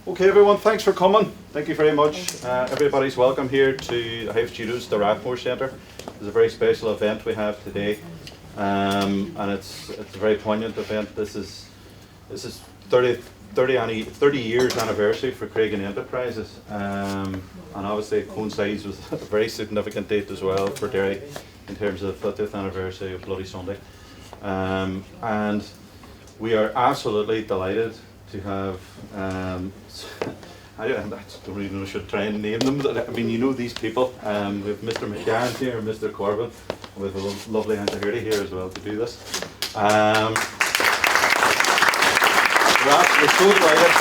Okay, everyone, thanks for coming. Thank you very much. Everybody's welcome here to the Hive Studios, the Rathmore Centre. It's a very special event we have today, and it's a very poignant event. This is 30 years anniversary for Creggan Enterprises, and obviously it coincides with a very significant date as well for Derry in terms of the 50th anniversary of Bloody Sunday. And we are absolutely delighted to have, I don't even know if I should try and name them. I mean, you know these people. We have Mr. McCann here and Mr. Corbyn, with a lovely Aunt Hirty here as well to do this. We're so delighted.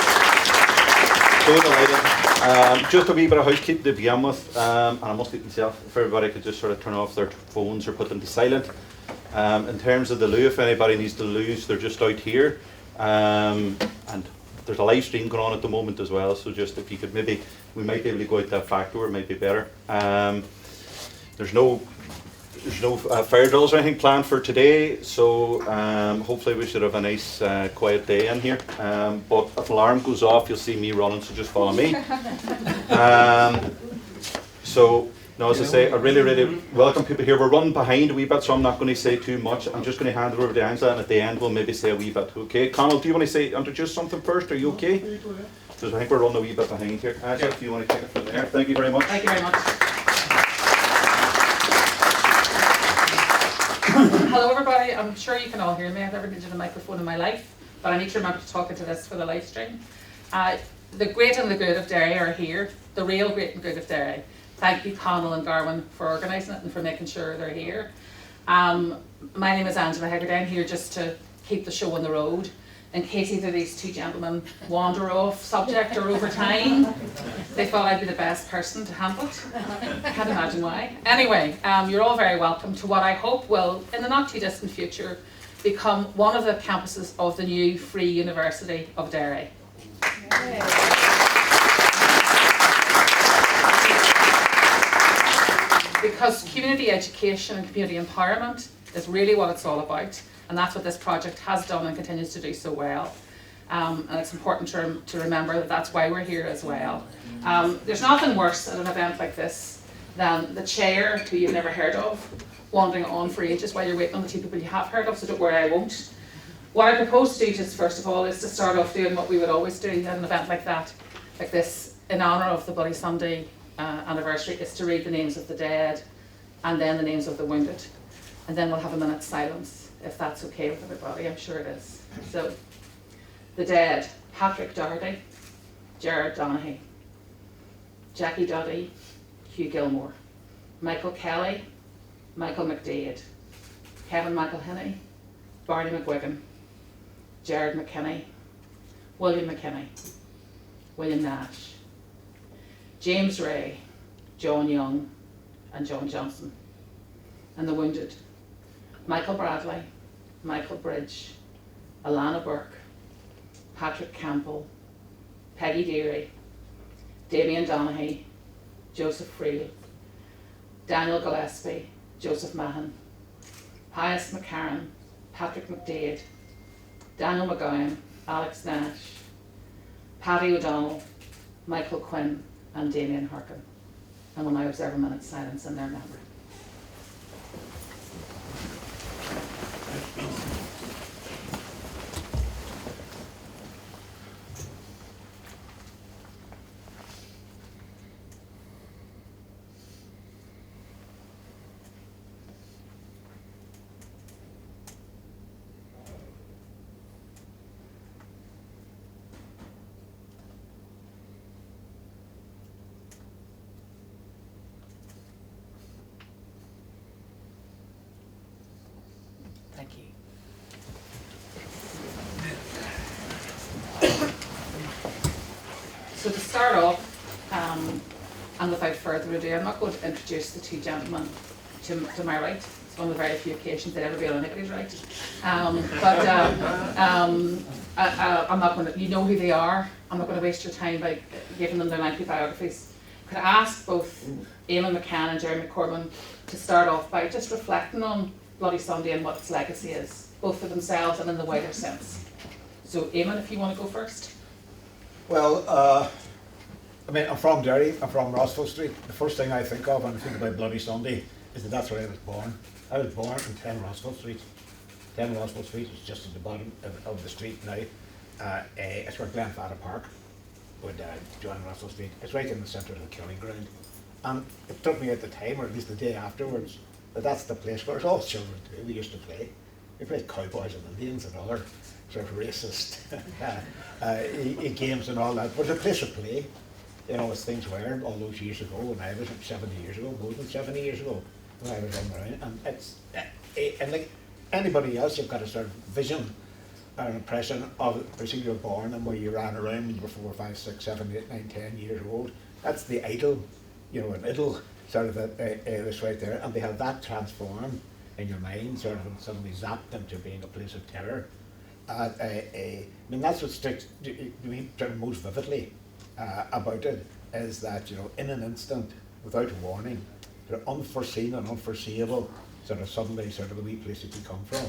So delighted. Just a wee bit of housekeeping to begin with, and I must eat myself. If everybody could just sort of turn off their phones or put them to silent. In terms of the loo, if anybody needs the loos, they're just out here. And there's a live stream going on at the moment as well, so just if you could we might be able to go out that back door, it might be better. There's no fire drills or anything planned for today, so hopefully we should have a nice quiet day in here. But if an alarm goes off, you'll see me running, so just follow me. No, as I say, I really welcome people here. We're running behind a wee bit, so I'm not going to say too much. I'm just going to hand it over to Angela, and at the end we'll maybe say a wee bit. Okay, Conal, do you want to introduce something first? Are you okay? Because I think we're running a wee bit behind here. Angela, if you want to take it from there. Thank you very much. Thank you very much. Hello everybody, I'm sure you can all hear me. I've never needed a microphone in my life, but I need to remember to talk into this for the live stream. The great and the good of Derry are here, the real great and good of Derry. Thank you, Conal and Garwin, for organising it and for making sure they're here. My name is Angela Hegarty. I'm here just to keep the show on the road. In case either of these two gentlemen wander off subject or over time, they thought I'd be the best person to handle it. Can't imagine why. Anyway, you're all very welcome to what I hope will, in the not too distant future, become one of the campuses of the new Free University of Derry. Because community education and community empowerment is really what it's all about, and that's what this project has done and continues to do so well. And it's important to remember that that's why we're here as well. There's nothing worse at an event like this than the chair, who you've never heard of, wandering on for ages while you're waiting on the two people you have heard of, so don't worry, I won't. What I propose to do just first of all is to start off doing what we would always do at an event like this, in honour of the Bloody Sunday anniversary, is to read the names of the dead and then the names of the wounded, and then we'll have a minute's silence, if that's okay with everybody. I'm sure it is. So, the dead: Patrick Doherty, Gerard Donaghy, Jackie Duddy, Hugh Gilmore, Michael Kelly, Michael McDade, Kevin McElhinney, Barney McGuigan, Gerard McKinney, William McKinney, William Nash, James Ray, John Young and John Johnson. And the wounded: Michael Bradley, Michael Bridge, Alana Burke, Patrick Campbell, Peggy Deary, Damien Donaghy, Joseph Friel, Daniel Gillespie, Joseph Mahan, Pius McCarran, Patrick McDade, Daniel McGowan, Alex Nash, Paddy O'Donnell, Michael Quinn and Damien Harkin. And we'll now observe a minute's silence in their memory. Thank you. So to start off, and without further ado, I'm not going to introduce the two gentlemen to my right. It's one of the very few occasions they'd ever be on anybody's right. I'm not going to, you know who they are. I'm not going to waste your time by giving them their lengthy biographies. Could I ask both Eamonn McCann and Jeremy Corbyn to start off by just reflecting on Bloody Sunday and what its legacy is, both for themselves and in the wider sense. So Eamonn, if you want to go first. Well, I mean, I'm from Derry, I'm from Rossville Street. The first thing I think of when I think about Bloody Sunday is that that's where I was born. I was born in 10 Rossville Street. 10 Rossville Street is just at the bottom of the street now. It's where Glenfada Park would join Rossville Street. It's right in the centre of the killing ground. And it took me at the time, or at least the day afterwards, that that's the place where all children do. We used to play. We played cowboys and Indians and other sort of racist games and all that. But it's a place of play, you know, as things were all those years ago when I was 70 years ago, more than 70 years ago when I was running around. And it's, and like anybody else, you've got a sort of vision or an impression of where you were born and where you ran around when you were 4, 5, 6, 7, 8, 9, 10 years old. That's the idol, you know, an idol sort of this right there. And they have that transformed in your mind, sort of, and suddenly zapped into being a place of terror. I mean, that's what sticks to me most vividly about it, is that, you know, in an instant, without warning, sort of unforeseen and unforeseeable, sort of suddenly, sort of the wee place that you come from,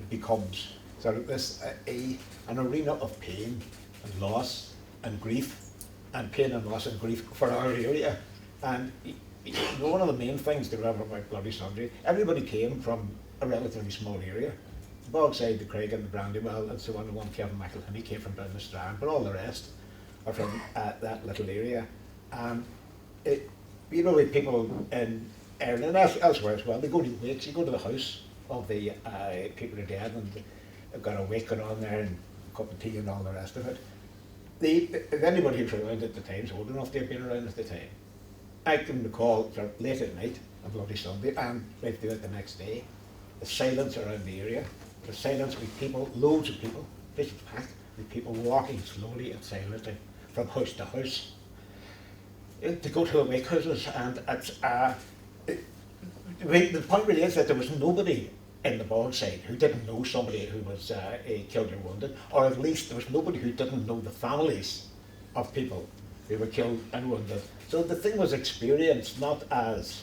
becomes sort of this an arena of pain and loss and grief, and pain and loss and grief for our area. And one of the main things to remember about Bloody Sunday, everybody came from a relatively small area. The Bogside, the Creggan, the Brandywell, and so on, the one Kevin McElhinney came from down the Strand, but all the rest are from that little area. And you know, with people in Ireland and elsewhere as well, they go to wakes, you go to the house of the people who are dead, and they've got a wake going on there and a cup of tea and all the rest of it. If anybody who's around at the time is old enough to have been around at the time, I can recall sort of late at night on Bloody Sunday and right through it the next day, the silence around the area, the silence with people, loads of people, places packed, with people walking slowly and silently from house to house to go to the wake houses. And it's, the point really is that there was nobody in the Bogside who didn't know somebody who was killed or wounded, or at least there was nobody who didn't know the families of people who were killed and wounded. So the thing was experienced not as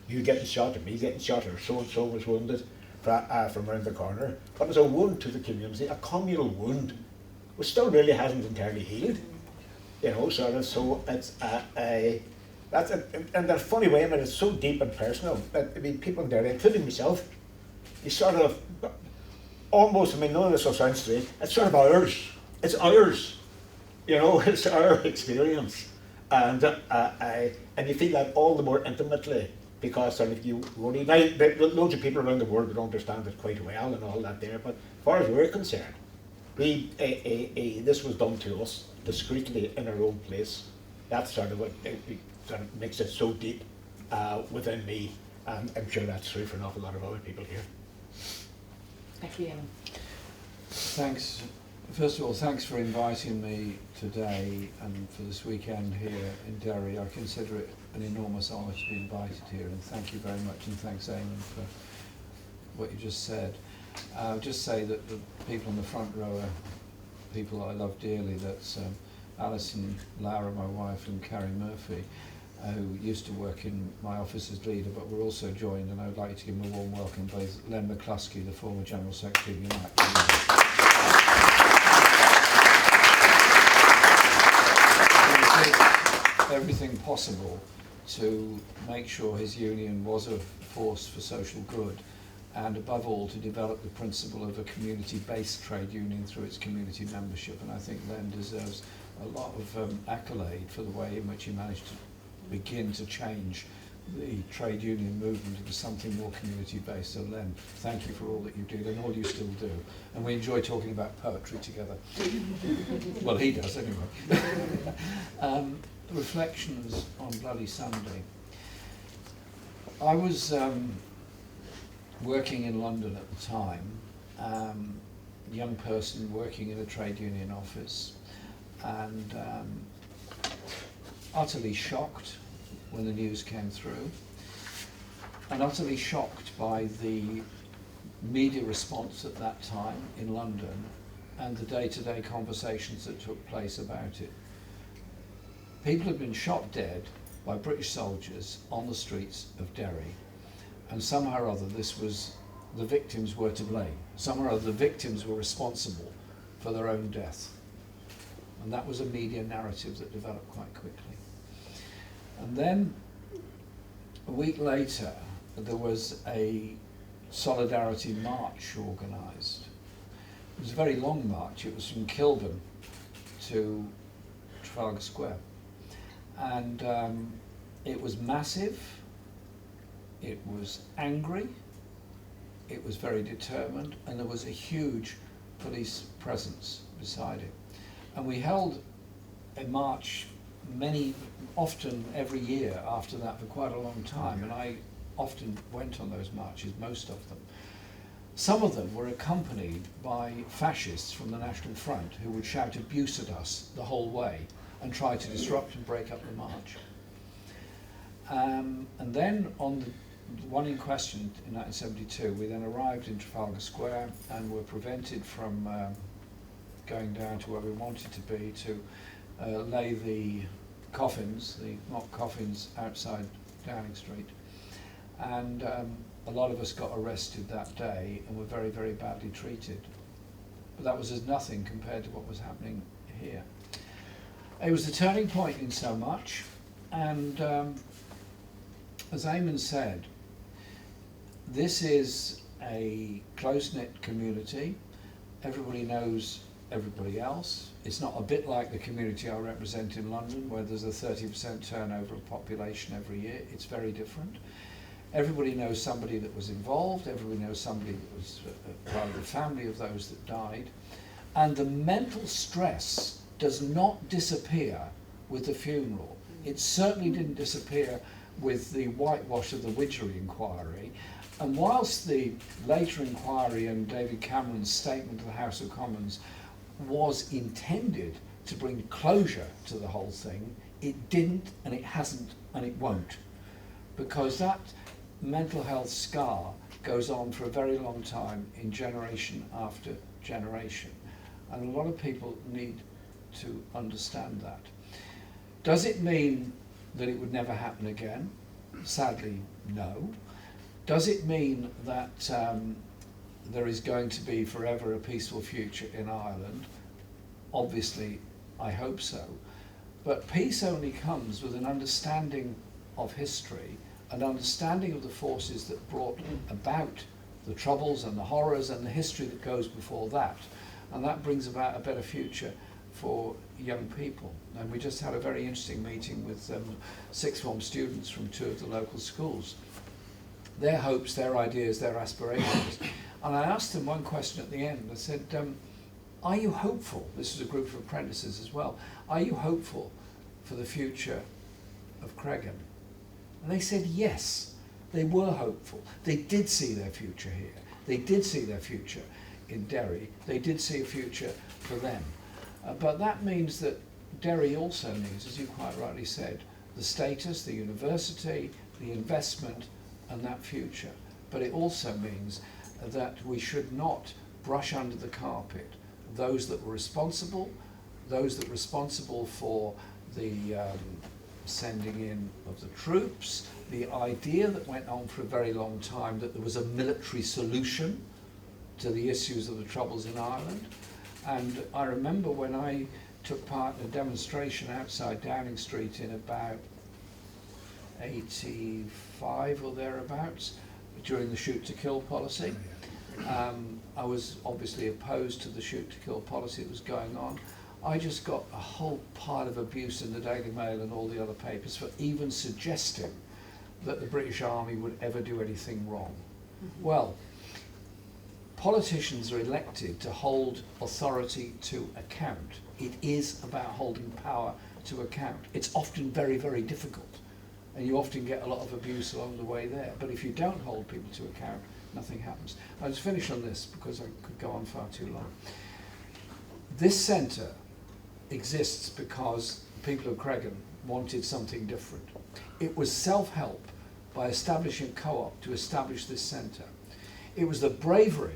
you getting shot or me getting shot or so-and-so was wounded from around the corner, but as a wound to the community, a communal wound, which still really hasn't entirely healed. You know, sort of, so it's that's in a funny way, I mean, it's so deep and personal that, I mean, people in there, including myself, you sort of almost, I mean, none of this will sound strange, it's sort of ours. It's ours. You know, it's our experience. And you feel that all the more intimately because sort of you only, now loads of people around the world don't understand it quite well and all that there, but as far as we're concerned, this was done to us discreetly in our own place. That's sort of what sort of makes it so deep within me, and I'm sure that's true for an awful lot of other people here. Thank you, Eamonn. Thanks. First of all, thanks for inviting me today and for this weekend here in Derry. I consider it an enormous honour to be invited here, and thank you very much, and thanks, Eamonn, for what you just said. I'll just say that the people in the front row are people I love dearly. That's Alison, Laura, my wife, and Carrie Murphy, who used to work in my office as leader, but we're also joined, and I would like to give them a warm welcome, by Len McCluskey, the former General Secretary of Unite. Everything possible to make sure his union was a force for social good, and above all to develop the principle of a community-based trade union through its community membership. And I think Len deserves a lot of accolade for the way in which he managed to begin to change the trade union movement into something more community-based. So Len, thank you for all that you did and all you still do. And we enjoy talking about poetry together. Well, he does anyway. Reflections on Bloody Sunday. I was working in London at the time, young person working in a trade union office, and utterly shocked when the news came through, and utterly shocked by the media response at that time in London and the day-to-day conversations that took place about it. People had been shot dead by British soldiers on the streets of Derry, and somehow or other the victims were to blame. Somehow or other the victims were responsible for their own death. And that was a media narrative that developed quite quickly. And then a week later, there was a solidarity march organised. It was a very long march. It was from Kilburn to Trafalgar Square. And it was massive, it was angry, it was very determined, and there was a huge police presence beside it. And we held a march often every year after that for quite a long time, and I often went on those marches, most of them. Some of them were accompanied by fascists from the National Front who would shout abuse at us the whole way and try to disrupt and break up the march. And then on the one in question in 1972, we then arrived in Trafalgar Square and were prevented from going down to where we wanted to be to lay the coffins, the mock coffins, outside Downing Street. And a lot of us got arrested that day and were very, very badly treated. But that was as nothing compared to what was happening here. It was the turning point in so much, and as Eamonn said, this is a close-knit community. Everybody knows everybody else. It's not a bit like the community I represent in London, where there's a 30% turnover of population every year. It's very different. Everybody knows somebody that was involved, everybody knows somebody that was part of the family of those that died, and the mental stress does not disappear with the funeral. It certainly didn't disappear with the whitewash of the Widgery inquiry, and whilst the later inquiry and David Cameron's statement to the House of Commons was intended to bring closure to the whole thing, it didn't, and it hasn't, and it won't, because that mental health scar goes on for a very long time in generation after generation, and a lot of people need to understand that. Does it mean that it would never happen again? Sadly, no. Does it mean that there is going to be forever a peaceful future in Ireland? Obviously, I hope so. But peace only comes with an understanding of history, an understanding of the forces that brought about the troubles and the horrors and the history that goes before that. And that brings about a better future for young people. And we just had a very interesting meeting with sixth form students from 2 of the local schools. Their hopes, their ideas, their aspirations. And I asked them one question at the end. I said, are you hopeful? This is a group of apprentices as well. Are you hopeful for the future of Creggan? And they said yes, they were hopeful. They did see their future here. They did see their future in Derry. They did see a future for them. But that means that Derry also needs, as you quite rightly said, the status, the university, the investment, and that future. But it also means that we should not brush under the carpet those that were responsible for the sending in of the troops, the idea that went on for a very long time that there was a military solution to the issues of the troubles in Ireland. And I remember when I took part in a demonstration outside Downing Street in about 85 or thereabouts during the shoot to kill policy. I was obviously opposed to the shoot to kill policy that was going on. I just got a whole pile of abuse in the Daily Mail and all the other papers for even suggesting that the British Army would ever do anything wrong. Well, politicians are elected to hold authority to account. It is about holding power to account. It's often very, very difficult, and you often get a lot of abuse along the way there. But if you don't hold people to account, nothing happens. I'll just finish on this because I could go on far too long. This centre exists because the people of Creggan wanted something different. It was self-help by establishing a co-op to establish this centre. It was the bravery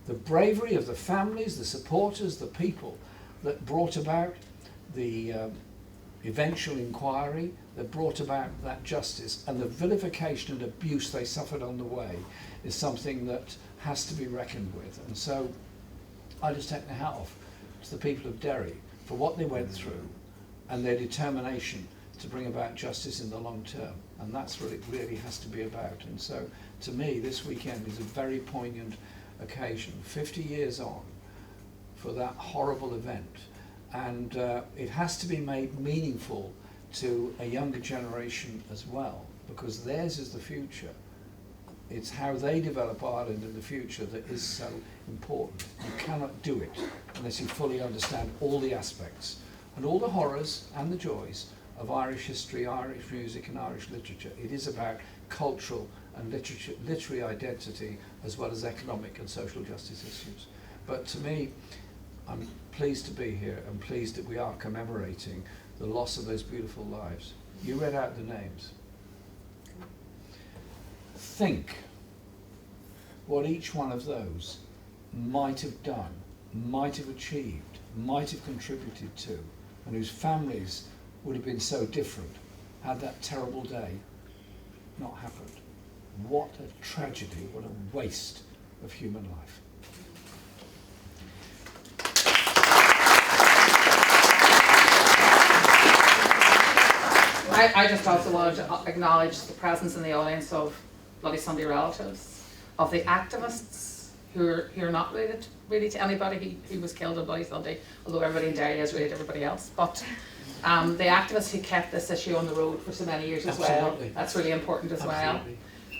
of the families, the supporters, the people that brought about the eventual inquiry, that brought about that justice, and the vilification and abuse they suffered on the way is something that has to be reckoned with. And so I just take my hat off to the people of Derry for what they went through and their determination to bring about justice in the long term. And that's what it really has to be about. And so, to me, this weekend is a very poignant occasion, 50 years on, for that horrible event. And it has to be made meaningful to a younger generation as well, because theirs is the future. It's how they develop Ireland in the future that is so important. You cannot do it unless you fully understand all the aspects and all the horrors and the joys of Irish history, Irish music and Irish literature. It is about cultural and literary identity as well as economic and social justice issues. But to me, I'm pleased to be here and pleased that we are commemorating the loss of those beautiful lives. You read out the names. Think what each one of those might have done, might have achieved, might have contributed to, and whose families would have been so different had that terrible day not happened. What a tragedy, what a waste of human life. I just also wanted to acknowledge the presence in the audience of Bloody Sunday relatives, of the activists who are not related really to anybody who was killed on Bloody Sunday, although everybody in Derry is related to everybody else. But the activists who kept this issue on the road for so many years as well, that's really important as well.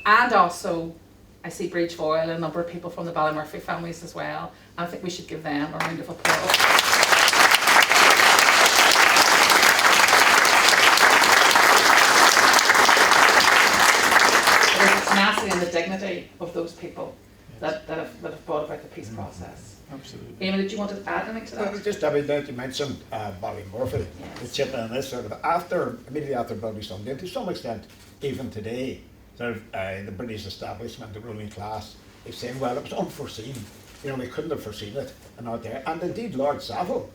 And also, I see Breach Foyle and a number of people from the Ballymurphy families as well, and I think we should give them a round of applause. Tenacity and the dignity of those people that have brought about the peace process. Absolutely. Eamonn, did you want to add anything to that? Well, just you mentioned Ballymurphy, the chip and this sort of immediately after Bloody Sunday, and to some extent even today, sort of the British establishment, the ruling class, is saying, well, it was unforeseen. We couldn't have foreseen it, and out there. And indeed, Lord Saville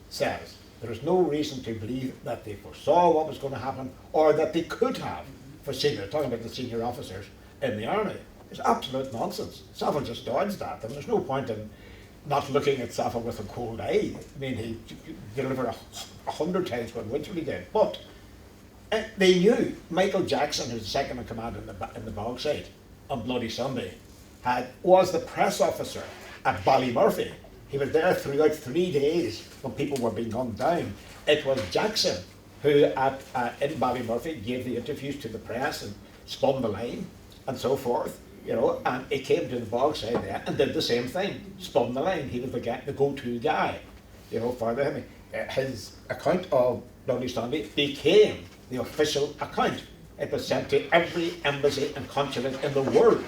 says there is no reason to believe that they foresaw what was going to happen, or that they could have foreseen it. Talking about the senior officers in the army, it's absolute nonsense. Saville just dodged that. There's no point in not looking at Saville with a cold eye. I mean, he delivered 100 times what Wycherley did. But they knew Michael Jackson, who's the second in command in the Bogside on Bloody Sunday, was the press officer at Ballymurphy. He was there throughout 3 days when people were being gunned down. It was Jackson who in Ballymurphy gave the interviews to the press and spun the line and so forth, and he came to the Bogside there and did the same thing, spun the line. He was the go-to guy, for them. His account of Bloody Sunday became the official account. It was sent to every embassy and consulate in the world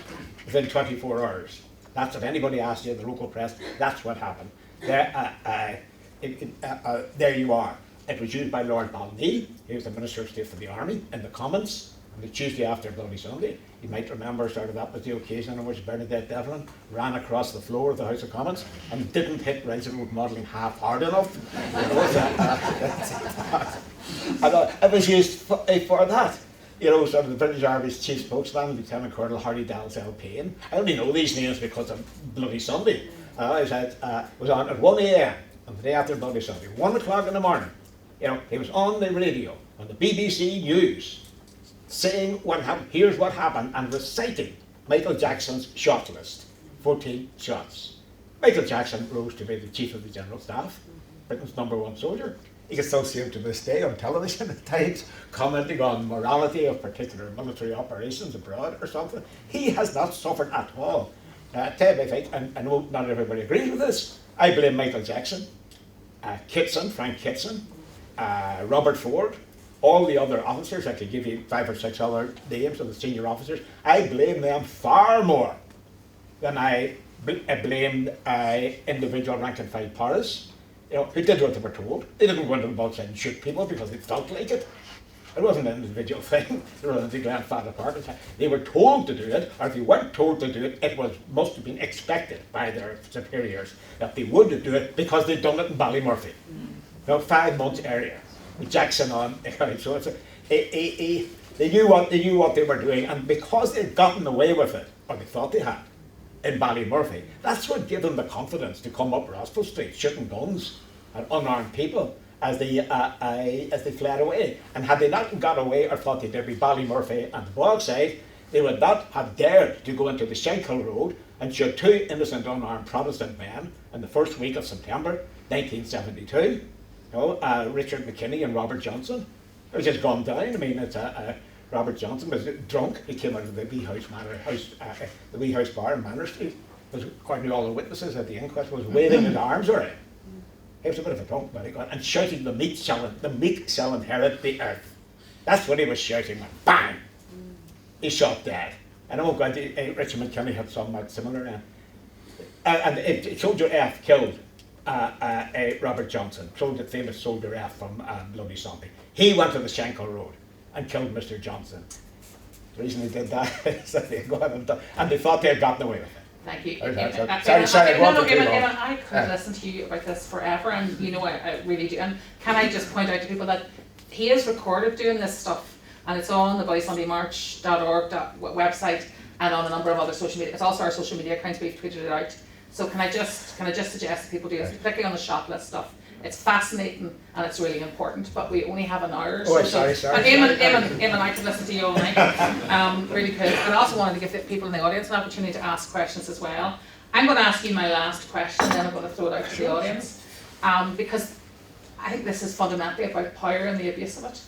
within 24 hours. That's if anybody asked you in the local press, that's what happened. There you are. It was used by Lord Balneil. He was the Minister of State for the Army in the Commons on the Tuesday after Bloody Sunday. You might remember that was the occasion on which Bernadette Devlin ran across the floor of the House of Commons and didn't hit Reginald Modelling half hard enough. It was used for that. Sort of the British Army's chief spokesman, Lieutenant Colonel Harry Dalzell Payne. I only know these names because of Bloody Sunday. Was on at 1 a.m. on the day after Bloody Sunday, 1 o'clock in the morning. He was on the radio, on the BBC News, saying what happened, here's what happened, and reciting Michael Jackson's shot list, 14 shots. Michael Jackson rose to be the Chief of the General Staff, Britain's #1 soldier. You can still see him to this day on television at times, commenting on morality of particular military operations abroad or something. He has not suffered at all. Tell you my and I know not everybody agrees with this. I blame Michael Jackson, Frank Kitson, Robert Ford, all the other officers. I could give you 5 or 6 other names of the senior officers. I blame them far more than I blamed individual rank and file Paris, who did what they were told. They didn't go into the box and shoot people because they felt like it. It wasn't an individual thing. They were the grandfather part. They were told to do it, or if they weren't told to do it, it must have been expected by their superiors that they would do it because they'd done it in Ballymurphy. 5 months area with Jackson on. So they knew what they were doing, and because they'd gotten away with it, or they thought they had, in Ballymurphy, that's what gave them the confidence to come up Rossville Street shooting guns and unarmed people as they fled away. And had they not got away or thought they'd be Ballymurphy and the Bogside, they would not have dared to go into the Shankill Road and shoot 2 innocent unarmed Protestant men in the first week of September 1972. Richard McKinney and Robert Johnson. It was just gone down. I mean, Robert Johnson was drunk. He came out of the Wee House the Wee House Bar in Manor Street. Was, according to all the witnesses at the inquest, was waving his arms around. He was a bit of a drunk, but he got and shouting, "The meek shall inherit the earth." That's what he was shouting. And bang! He shot dead. And oh God, Richard McKinney had something similar. And Soldier F killed Robert Johnson, famous Soldier F from Bloody Sunday. He went to the Shankill Road and killed Mr. Johnson. The reason he did that is that they got him done, and they thought they had gotten away with it. Thank you. Sorry, Eamonn, I could listen to you about this forever, and you know I really do. And can I just point out to people that he is recorded doing this stuff, and it's on the BloodysundayMarch.org website and on a number of other social media. It's also our social media accounts. We've tweeted it out. So can I just suggest that people do this, particularly on the shot list stuff. It's fascinating and it's really important, but we only have an hour. Oh, sorry. And Eamonn, I could listen to you all night. Really could. And I also wanted to give the people in the audience an opportunity to ask questions as well. I'm going to ask you my last question, then I'm going to throw it out to the audience, because I think this is fundamentally about power and the abuse of it,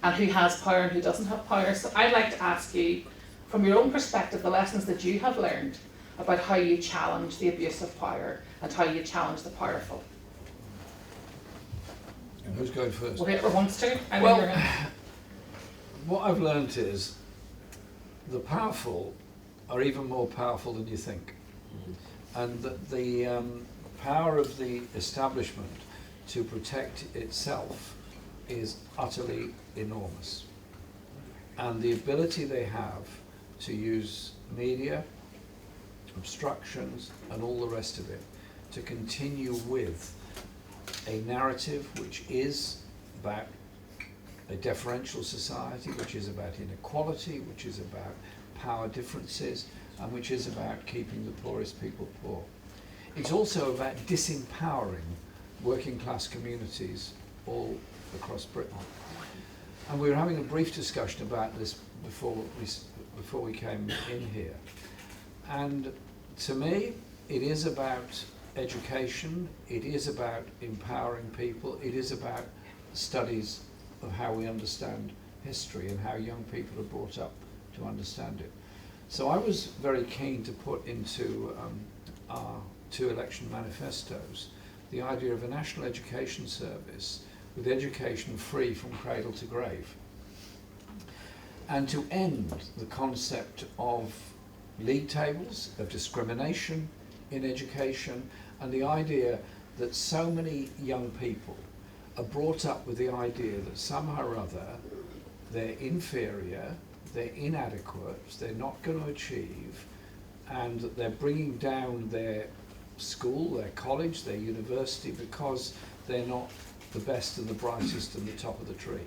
and who has power and who doesn't have power. So I'd like to ask you, from your own perspective, the lessons that you have learned about how you challenge the abuse of power and how you challenge the powerful. Who's going first? Whoever wants to. What I've learned is the powerful are even more powerful than you think. And the power of the establishment to protect itself is utterly enormous. And the ability they have to use media, obstructions, and all the rest of it to continue with a narrative which is about a deferential society, which is about inequality, which is about power differences, and which is about keeping the poorest people poor. It's also about disempowering working class communities all across Britain. And we were having a brief discussion about this before we came in here. And to me, it is about education, it is about empowering people, it is about studies of how we understand history and how young people are brought up to understand it. So I was very keen to put into our 2 election manifestos the idea of a national education service with education free from cradle to grave, and to end the concept of league tables, of discrimination in education, and the idea that so many young people are brought up with the idea that somehow or other they're inferior, they're inadequate, they're not going to achieve, and that they're bringing down their school, their college, their university because they're not the best and the brightest and the top of the tree.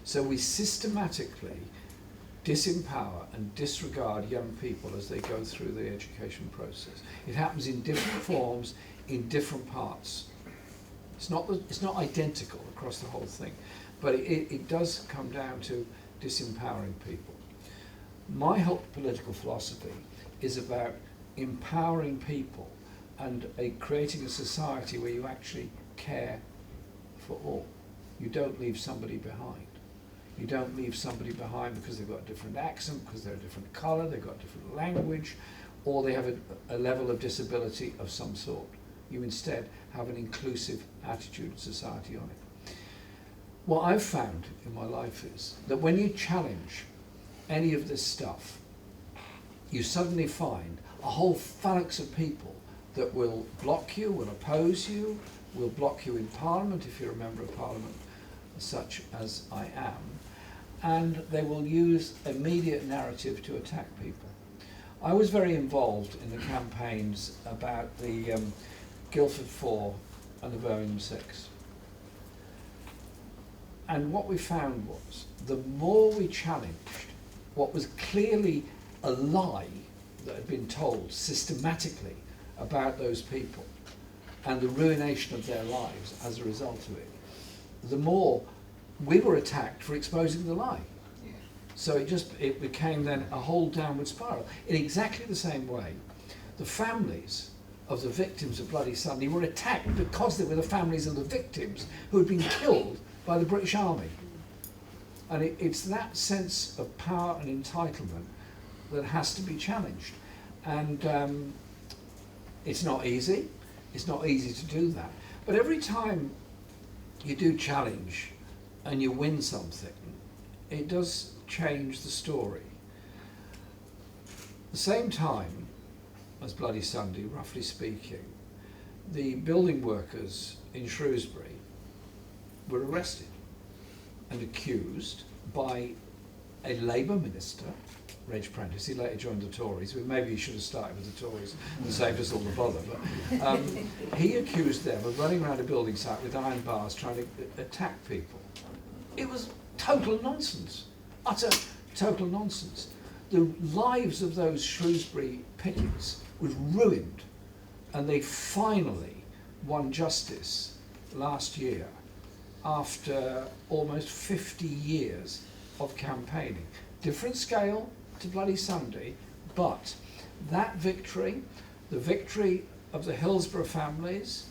So we systematically disempower and disregard young people as they go through the education process. It happens in different forms, in different parts. It's not identical across the whole thing, but it does come down to disempowering people. My whole political philosophy is about empowering people and creating a society where you actually care for all. You don't leave somebody behind. You don't leave somebody behind because they've got a different accent, because they're a different colour, they've got a different language, or they have a level of disability of some sort. You instead have an inclusive attitude in society on it. What I've found in my life is that when you challenge any of this stuff, you suddenly find a whole phalanx of people that will block you, will oppose you, will block you in Parliament if you're a member of Parliament, such as I am, and they will use a media narrative to attack people. I was very involved in the campaigns about the Guildford 4 and the Birmingham 6. And what we found was, the more we challenged what was clearly a lie that had been told systematically about those people, and the ruination of their lives as a result of it, the more we were attacked for exposing the lie. So it became then a whole downward spiral. In exactly the same way, the families of the victims of Bloody Sunday were attacked because they were the families of the victims who had been killed by the British Army. And it's that sense of power and entitlement that has to be challenged. And it's not easy. It's not easy to do that. But every time you do challenge and you win something, it does change the story. At the same time as Bloody Sunday, roughly speaking, the building workers in Shrewsbury were arrested and accused by a Labour minister, Reg Prentice. He later joined the Tories, but maybe he should have started with the Tories and saved us all the bother. But he accused them of running around a building site with iron bars trying to attack people. It was total nonsense, utter total nonsense. The lives of those Shrewsbury pickets was ruined, and they finally won justice last year after almost 50 years of campaigning. Different scale to Bloody Sunday, but that victory, the victory of the Hillsborough families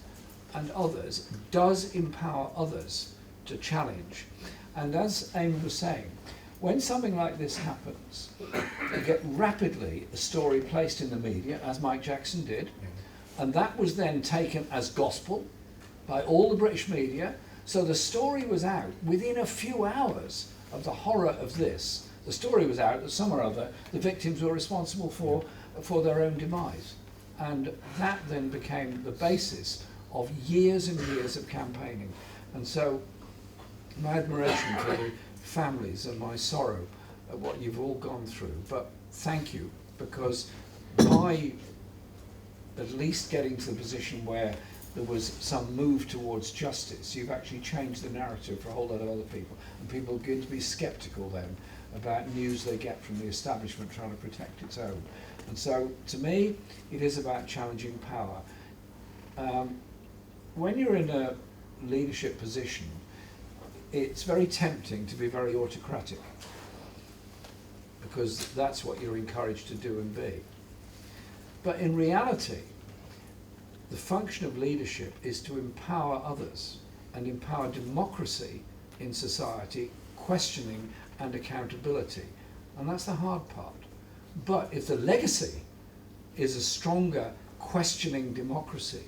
and others, does empower others to challenge. And as Eamonn was saying, when something like this happens, you get rapidly a story placed in the media, as Mike Jackson did, and that was then taken as gospel by all the British media. So the story was out within a few hours of the horror of this. The story was out that some or other the victims were responsible for their own demise. And that then became the basis of years and years of campaigning. And so my admiration for the families and my sorrow at what you've all gone through. But thank you, because by at least getting to the position where there was some move towards justice, you've actually changed the narrative for a whole lot of other people. And people are going to be sceptical then about news they get from the establishment trying to protect its own. And so, to me, it is about challenging power. When you're in a leadership position, it's very tempting to be very autocratic, because that's what you're encouraged to do and be. But in reality, the function of leadership is to empower others and empower democracy in society, questioning and accountability. And that's the hard part. But if the legacy is a stronger questioning democracy,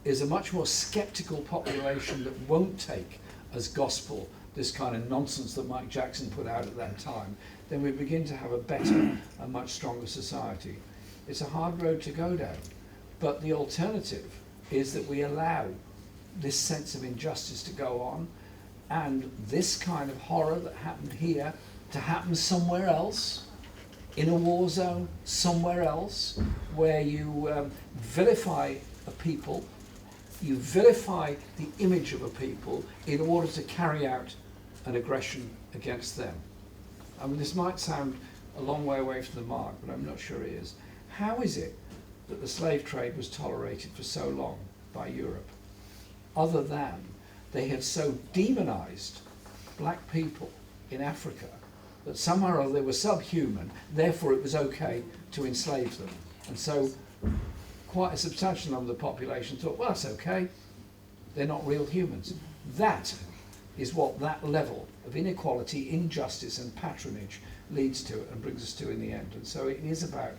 is a much more sceptical population that won't take as gospel this kind of nonsense that Mike Jackson put out at that time, then we begin to have a better and much stronger society. It's a hard road to go down, but the alternative is that we allow this sense of injustice to go on, and this kind of horror that happened here to happen somewhere else, in a war zone, somewhere else, where you vilify a people, you vilify the image of a people in order to carry out an aggression against them. I mean, this might sound a long way away from the mark, but I'm not sure it is. How is it that the slave trade was tolerated for so long by Europe, other than they had so demonized black people in Africa that somehow or other they were subhuman, therefore it was okay to enslave them? And so quite a substantial number of the population thought, well, that's okay, they're not real humans. That is what that level of inequality, injustice and patronage leads to and brings us to in the end. And so it is about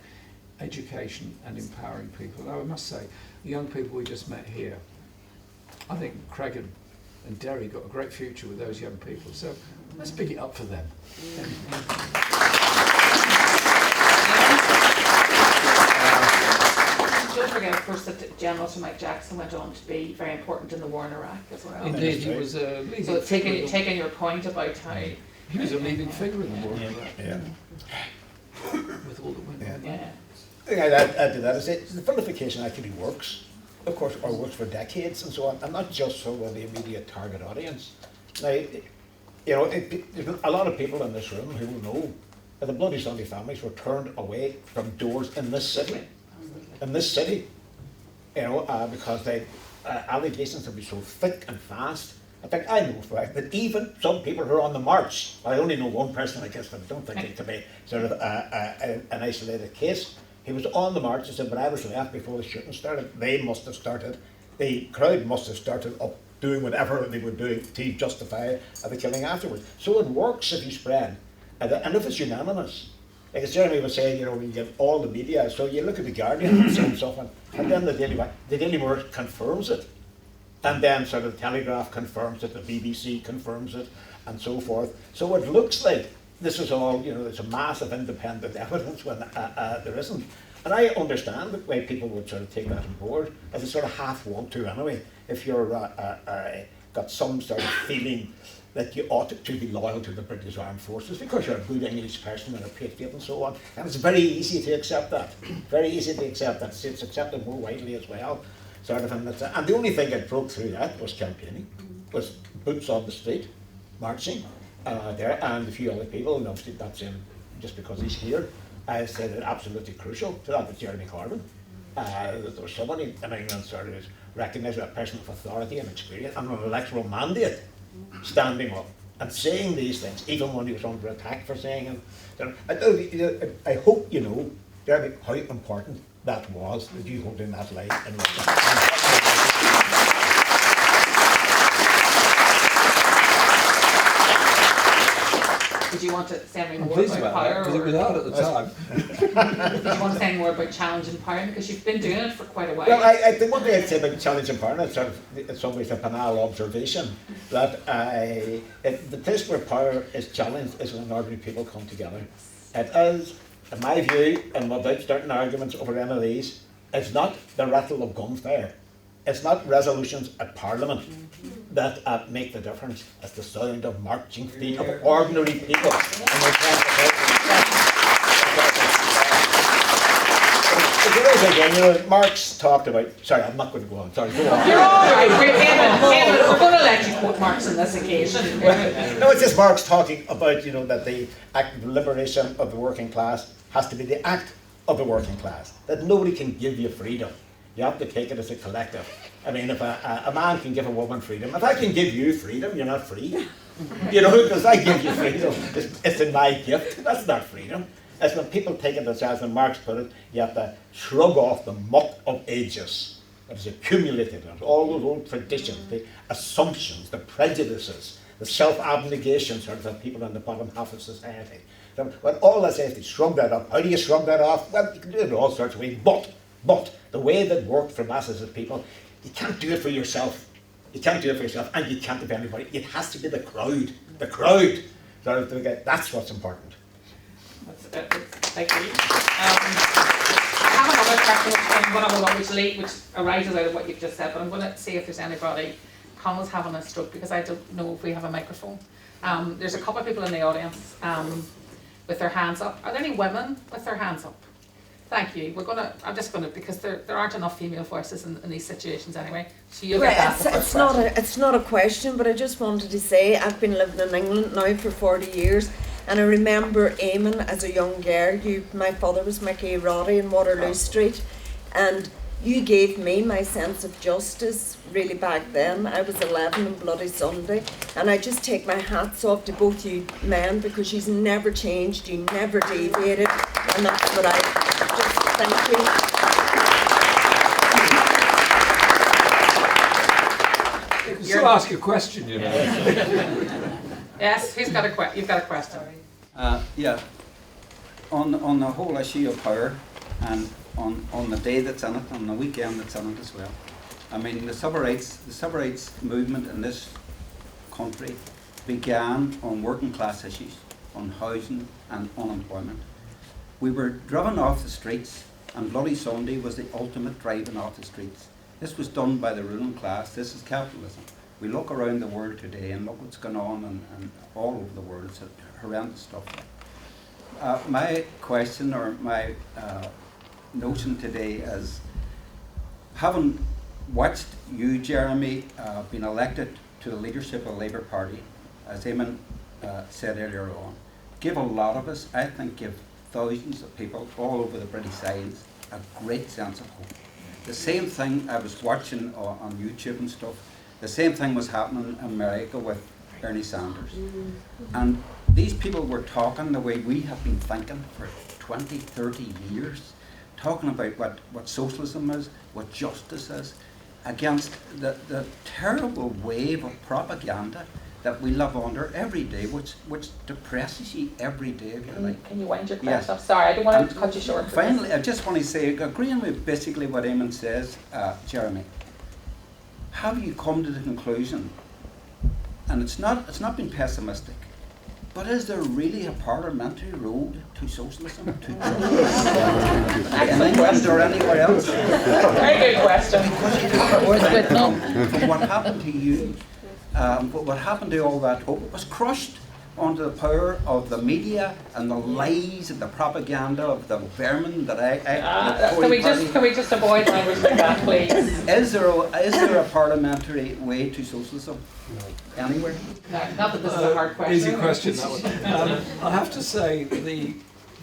education and empowering people. Now I must say, the young people we just met here, I think Creggan and Derry got a great future with those young people. So let's pick it up for them. Don't forget, of course, that General Sir Mike Jackson went on to be very important in the war in Iraq as well. Indeed, he was a leading So figure. taking your point about how... He was a leading figure in the war. Yeah. With all that went on. Yeah. The thing I'd add to that is that the vilification actually works, of course, or works for decades and so on, and not just for the immediate target audience. Now, you know, there's a lot of people in this room who will know that the Bloody Sunday families were turned away from doors in this city, you know, because they allegations have been so thick and fast. I think I know for a fact that even some people who are on the march, I only know one person, I guess, but I don't think it can be sort of an isolated case. He was on the march and said, when I was left before the shooting started, the crowd must have started up doing whatever they were doing to justify the killing afterwards. So it works if you spread, and if it's unanimous. Like as Jeremy was saying, you know, you get all the media, so you look at the Guardian and so on, and then the Daily Mirror confirms it. And then sort of the Telegraph confirms it, the BBC confirms it, and so forth. So it looks like this is all, you know, it's a massive independent evidence when there isn't. And I understand the way people would sort of take that on board, as they sort of half want to anyway. If you're got some sort of feeling that you ought to be loyal to the British Armed Forces because you're a good English person and a patriot and so on. And it's very easy to accept that. Very easy to accept that. It's accepted more widely as well. Sort of, and the only thing that broke through that was campaigning, was boots on the street, marching there, and a few other people, and obviously that's in just because he's here. I said it absolutely crucial to that was Jeremy Corbyn. There was somebody in England sort of recognised as a person of authority and experience and an electoral mandate, standing up and saying these things, even when he was under attack for saying them. I hope you know, Jeremy, how important that was, that you hold in that light. Did you want to say anything more Please about power? because it was out at the time. Did you want to say any more about challenging power? Because you've been doing it for quite a while. Well, I think one thing I'd say about challenging power, and it's sort of in some ways a banal observation, that the place where power is challenged is when ordinary people come together. It is, in my view, and without starting arguments over any of these, it's not the rattle of gunfire. It's not resolutions at Parliament that make the difference. It's the sound of marching feet of ordinary people. You know, Marx talked about. Sorry, I'm not going to go on. Sorry, go on. You're all right. We're going to let you quote Marx on this occasion. No, it's just Marx talking about, you know, that the act of liberation of the working class has to be the act of the working class. That nobody can give you freedom. You have to take it as a collective. I mean, if a man can give a woman freedom, if I can give you freedom, you're not free. You know, because I give you freedom. It's in my gift. That's not freedom. It's when people take it as and Marx put it, you have to shrug off the muck of ages that is accumulated, all those old traditions, the assumptions, the prejudices, the self-abnegations of the people in the bottom half of society. When all that says, to shrug that off. How do you shrug that off? Well, you can do it in all sorts of ways, but the way that worked for masses of people, you can't do it for yourself. You can't do it for yourself, and you can't do it for anybody. It has to be the crowd. The crowd. That's what's important. Thank you. I have another question which I'm going to which arises out of what you've just said, but I'm going to see if there's anybody. Conal's having a stroke because I don't know if we have a microphone. There's a couple of people in the audience with their hands up. Are there any women with their hands up? Thank you. I'm just going to, because there aren't enough female voices in these situations anyway. So you'll get that. It's not a question, but I just wanted to say I've been living in England now for 40 years, and I remember Eamonn as a young girl. My father was Mickey Roddy in Waterloo Street, and you gave me my sense of justice really back then. I was 11 on Bloody Sunday, and I just take my hats off to both you men, because you've never changed, you never deviated, and that's what I just thank you. You can still ask a question, you know. Yes, you've got a question. Yeah, on the whole issue of power, and on the day that's in it, on the weekend that's in it as well. I mean, the civil rights movement in this country began on working class issues, on housing and unemployment. We were driven off the streets, and Bloody Sunday was the ultimate driving off the streets. This was done by the ruling class. This is capitalism. We look around the world today and look what's going on and all over the world. It's horrendous stuff. My question, or my notion today is, having watched you, Jeremy, being elected to the leadership of the Labour Party, as Eamonn said earlier on, give a lot of us, I think give thousands of people all over the British Isles a great sense of hope. The same thing I was watching on YouTube and stuff, the same thing was happening in America with Bernie Sanders. And these people were talking the way we have been thinking for 20, 30 years, talking about what socialism is, what justice is, against the terrible wave of propaganda that we live under every day, which depresses you every day of your life. Can you wind your Yes. question up? Sorry, I don't want to cut you short. Finally, I just want to say, agreeing with basically what Eamonn says, Jeremy, have you come to the conclusion, and it's not been pessimistic, but is there really a parliamentary road to socialism, to in England or anywhere else? Very good question. From what happened to you, but what happened to all that hope, it was crushed under the power of the media and the lies and the propaganda of the vermin that Can we just avoid language like that, please? Is there a parliamentary way to socialism? No. Anywhere? No, not that this is a hard question. Easy question, that one. I have to say, the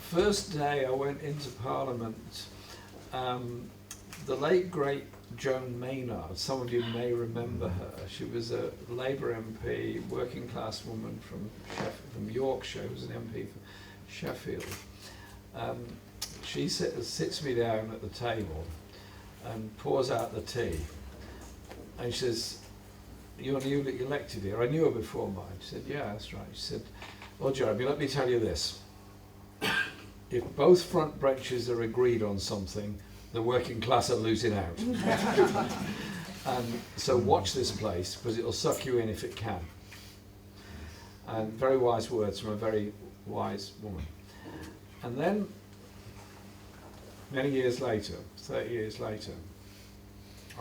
first day I went into Parliament, the late great Joan Maynard, some of you may remember her. She was a Labour MP, working class woman from Yorkshire, who was an MP for Sheffield. She sits me down at the table and pours out the tea. And she says, "You're newly elected here." I knew her before mine. She said, "Yeah, that's right." She said, "Well, Jeremy, let me tell you this. If both front benches are agreed on something, the working class are losing out. And so watch this place, because it'll suck you in if it can." And very wise words from a very wise woman. And then, many years later, 30 years later,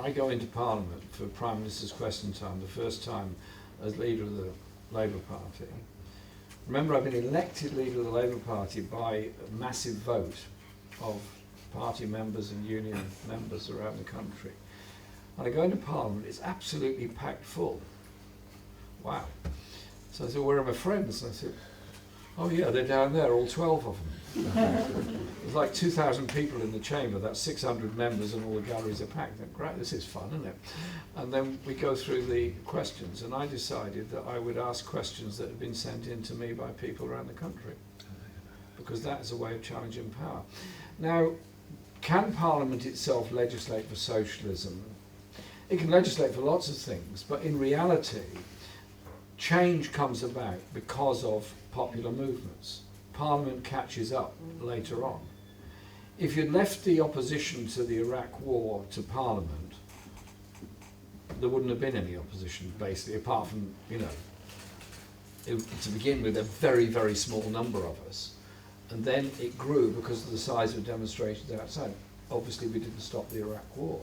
I go into Parliament for Prime Minister's Question Time, the first time as leader of the Labour Party. Remember, I've been elected leader of the Labour Party by a massive vote of party members and union members around the country. And I go into Parliament, it's absolutely packed full. Wow. So I said, "Where are my friends?" And I said, "Oh yeah, they're down there, all 12 of them." There's like 2,000 people in the chamber, that's 600 members, and all the galleries are packed. And great, this is fun, isn't it? And then we go through the questions, and I decided that I would ask questions that had been sent in to me by people around the country, because that is a way of challenging power. Now, can Parliament itself legislate for socialism? It can legislate for lots of things, but in reality, change comes about because of popular movements. Parliament catches up later on. If you'd left the opposition to the Iraq War to Parliament, there wouldn't have been any opposition, basically, apart from, to begin with, a very, very small number of us. And then it grew because of the size of demonstrations outside. Obviously, we didn't stop the Iraq War.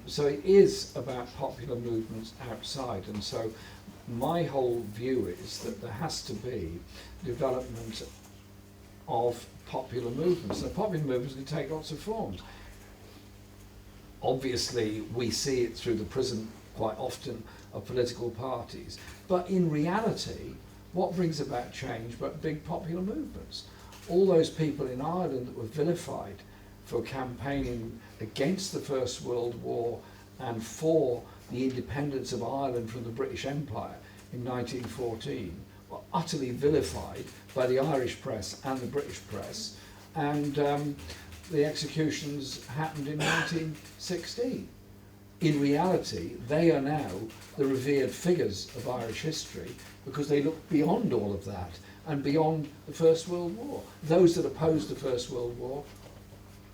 So it is about popular movements outside. And so my whole view is that there has to be development of popular movements. And popular movements can take lots of forms. Obviously, we see it through the prism quite often of political parties. But in reality, what brings about change but big popular movements? All those people in Ireland that were vilified for campaigning against the First World War and for the independence of Ireland from the British Empire in 1914 were utterly vilified by the Irish press and the British press, and the executions happened in 1916. In reality, they are now the revered figures of Irish history because they look beyond all of that and beyond the First World War. Those that opposed the First World War,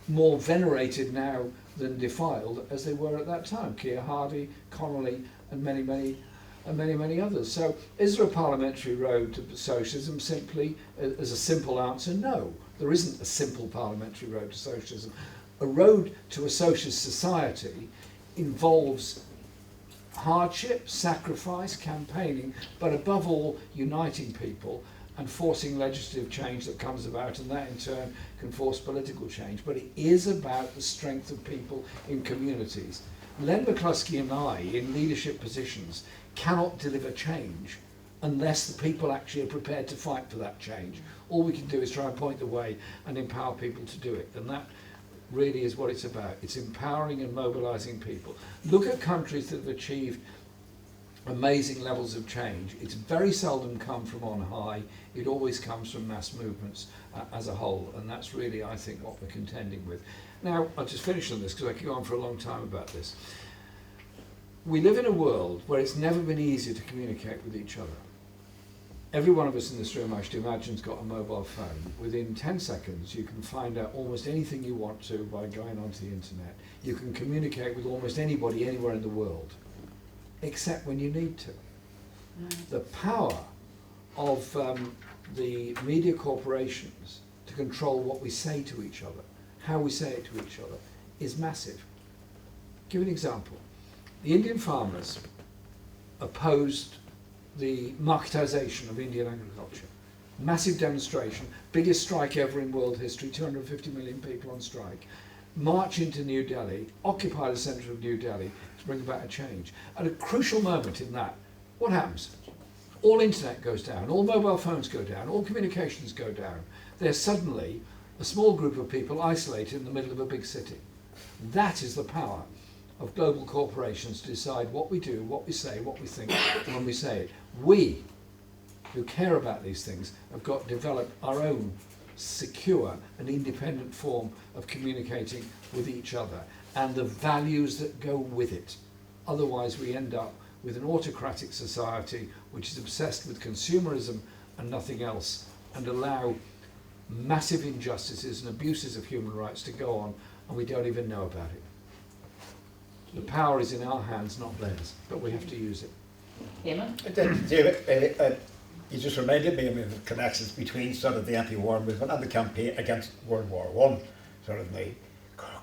more venerated now than defiled as they were at that time. Keir Hardie, Connolly, and many others. So is there a parliamentary road to socialism? Simply, as a simple answer, no. There isn't a simple parliamentary road to socialism. A road to a socialist society involves hardship, sacrifice, campaigning, but above all, uniting people and forcing legislative change that comes about, and that in turn can force political change. But it is about the strength of people in communities. Len McCluskey and I, in leadership positions, cannot deliver change unless the people actually are prepared to fight for that change. All we can do is try and point the way and empower people to do it. And that really is what it's about. It's empowering and mobilising people. Look at countries that have achieved amazing levels of change. It's very seldom come from on high. It always comes from mass movements as a whole, and that's really, I think, what we're contending with. Now, I'll just finish on this because I could go on for a long time about this. We live in a world where it's never been easier to communicate with each other. Every one of us in this room, I should imagine, has got a mobile phone. Within 10 seconds, you can find out almost anything you want to by going onto the internet. You can communicate with almost anybody anywhere in the world, except when you need to. The power of the media corporations to control what we say to each other, how we say it to each other, is massive. Give an example. The Indian farmers opposed the marketisation of Indian agriculture. Massive demonstration, biggest strike ever in world history, 250 million people on strike. March into New Delhi, occupy the centre of New Delhi to bring about a change. At a crucial moment in that, what happens? All internet goes down, all mobile phones go down, all communications go down. There's suddenly a small group of people isolated in the middle of a big city. That is the power of global corporations to decide what we do, what we say, what we think, when we say it. We, who care about these things, have got to develop our own secure and independent form of communicating with each other and the values that go with it. Otherwise, we end up with an autocratic society which is obsessed with consumerism and nothing else, and allow massive injustices and abuses of human rights to go on, and we don't even know about it. The power is in our hands, not theirs, but we have to use it. Eamonn? David, you just reminded me of the connections between sort of the anti-war movement and the campaign against World War I, sort of the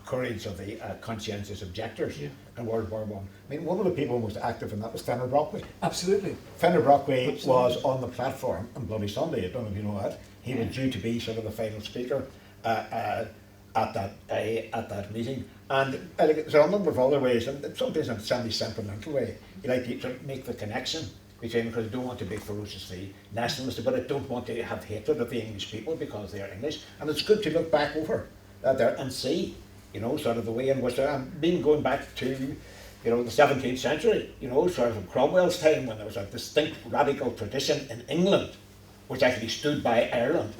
courage of the conscientious objectors in World War I. I mean, one of the people most active in that was Fenner Brockway. Absolutely. Fenner Brockway was on the platform on Bloody Sunday, I don't know if you know that. He was due to be sort of the final speaker at that meeting. And there are a number of other ways, and sometimes in a semi-sentimental way, you like to sort of make the connection between, because I don't want to be ferociously nationalist, but I don't want to have hatred of the English people because they are English. And it's good to look back over there and see, you know, sort of the way in which I've been going back to, you know, the 17th century, you know, sort of from Cromwell's time, when there was a distinct radical tradition in England which actually stood by Ireland